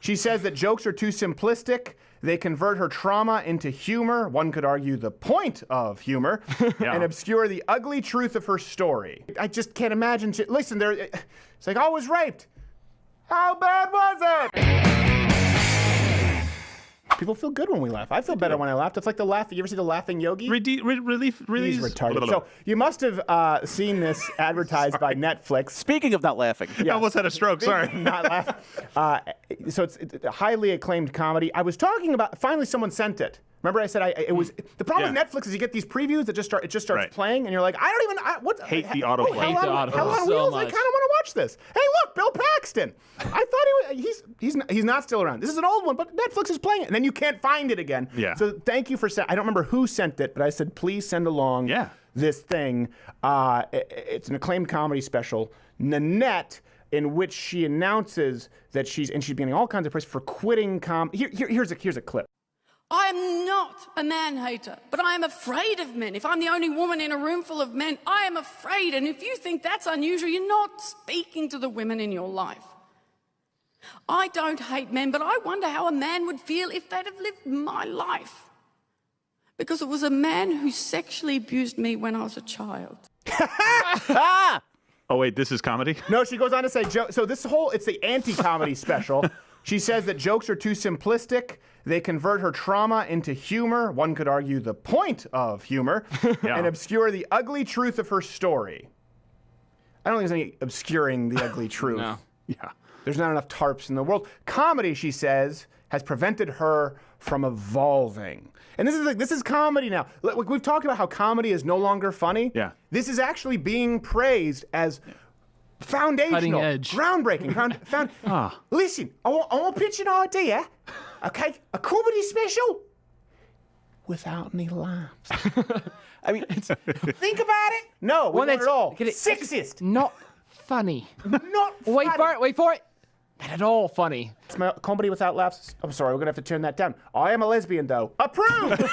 She says that jokes are too simplistic. They convert her trauma into humor. One could argue the point of humor, and obscure the ugly truth of her story. I just can't imagine. Listen, it's like, I was raped. How bad was it? People feel good when we laugh. I feel better when I laugh. It's like the laugh. You ever see the laughing yogi? Relief. He's retarded. So you must have seen this advertised by Netflix. Speaking of not laughing. I almost had a stroke, sorry. Not laugh. So it's a highly acclaimed comedy. I was talking about, finally someone sent it. Remember I said it was, the problem with Netflix is you get these previews that just starts playing and you're like, I don't even, what? Hate the autoplay. Hell on Wheels, I kind of want to watch this. Hey look, Bill Paxton. I thought he's not still around. This is an old one, but Netflix is playing it. And then you can't find it again. Yeah. So thank you for I don't remember who sent it, but I said, please send along this thing. It's an acclaimed comedy special, Nanette, in which she announces that she's getting all kinds of praise for quitting here's a clip. I am not a man-hater, but I am afraid of men. If I'm the only woman in a room full of men, I am afraid. And if you think that's unusual, you're not speaking to the women in your life. I don't hate men, but I wonder how a man would feel if they'd have lived my life. Because it was a man who sexually abused me when I was a child. Oh, wait, this is comedy? No, she goes on to say, so it's the anti-comedy special. She says that jokes are too simplistic. They convert her trauma into humor. One could argue the point of humor, and obscure the ugly truth of her story. I don't think there's any obscuring the ugly truth. No. Yeah. There's not enough tarps in the world. Comedy, she says, has prevented her from evolving. And this is comedy now. We've talked about how comedy is no longer funny. Yeah. This is actually being praised as foundational, cutting edge, groundbreaking. Listen, I want to pitch an idea. Okay, a comedy special without any laughs. I mean, think about it. No, not at all. Sexist. Not funny. Not funny. Wait for it. Not at all funny. It's my comedy without laughs. I'm sorry, we're gonna have to turn that down. I am a lesbian, though. Approved.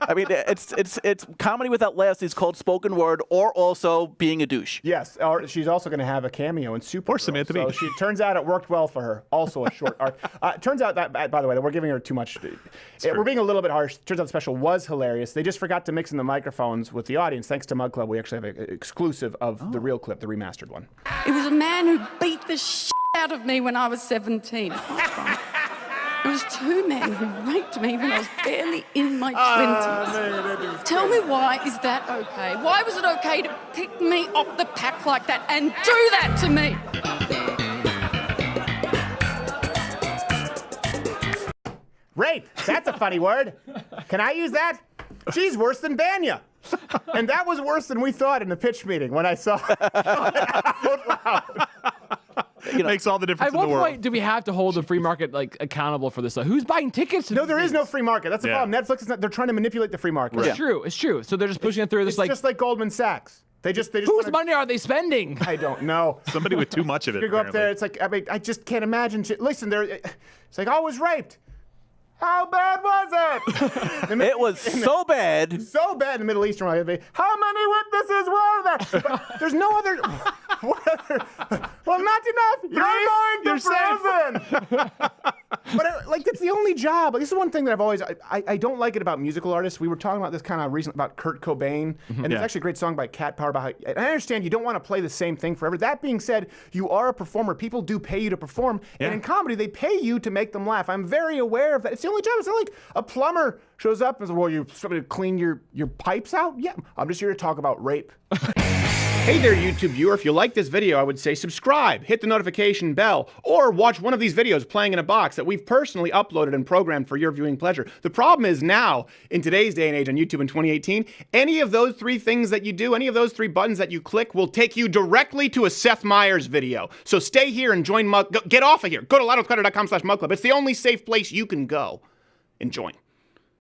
I mean, it's comedy without laughs is called spoken word, or also being a douche. Yes, or she's also going to have a cameo in Supergirl. Or Samantha Bee. So turns out it worked well for her. Also a short arc. Turns out that, by the way, that we're giving her too much. We're being a little bit harsh. Turns out the special was hilarious. They just forgot to mix in the microphones with the audience. Thanks to Mug Club, we actually have an exclusive of the real clip, the remastered one. It was a man who beat the shit out of me when I was 17. It was two men who raped me when I was barely in my 20s. Tell me, why is that okay? Why was it okay to pick me off the pack like that and do that to me? Rape. That's a funny word. Can I use that? She's worse than Banya. And that was worse than we thought in the pitch meeting when I saw it out loud. It makes all the difference At in the what world. point do we have to hold the free market accountable for this? Who's buying tickets? No, there is no free market. That's the problem. Netflix is not. They're trying to manipulate the free market. It's true. It's true. So they're just pushing it through this It's just like Goldman Sachs. They just whose money are they spending? I don't know. Somebody with too much of it. You go up there. It's like, I mean, I just can't imagine. Listen, it's like, I was raped. How bad was it? It was so bad. So bad in the Middle Eastern. How many witnesses were there? But there's no other. Well, not enough. You're going to prison. But that's the only job. This is one thing that I've always. I don't like it about musical artists. We were talking about this kind of recently about Kurt Cobain, and there's actually a great song by Cat Power about. And I understand you don't want to play the same thing forever. That being said, you are a performer. People do pay you to perform, and in comedy, they pay you to make them laugh. I'm very aware of that. It's the only job. It's not like a plumber shows up and says, "Well, you're somebody to clean your pipes out." Yeah, I'm just here to talk about rape. Hey there, YouTube viewer. If you like this video, I would say subscribe, hit the notification bell, or watch one of these videos playing in a box that we've personally uploaded and programmed for your viewing pleasure. The problem is now, in today's day and age on YouTube in 2018, any of those three things that you do, any of those three buttons that you click will take you directly to a Seth Meyers video. So stay here and join Mug. Get off of here. Go to loudoutcutter.com/mugclub. It's the only safe place you can go and join.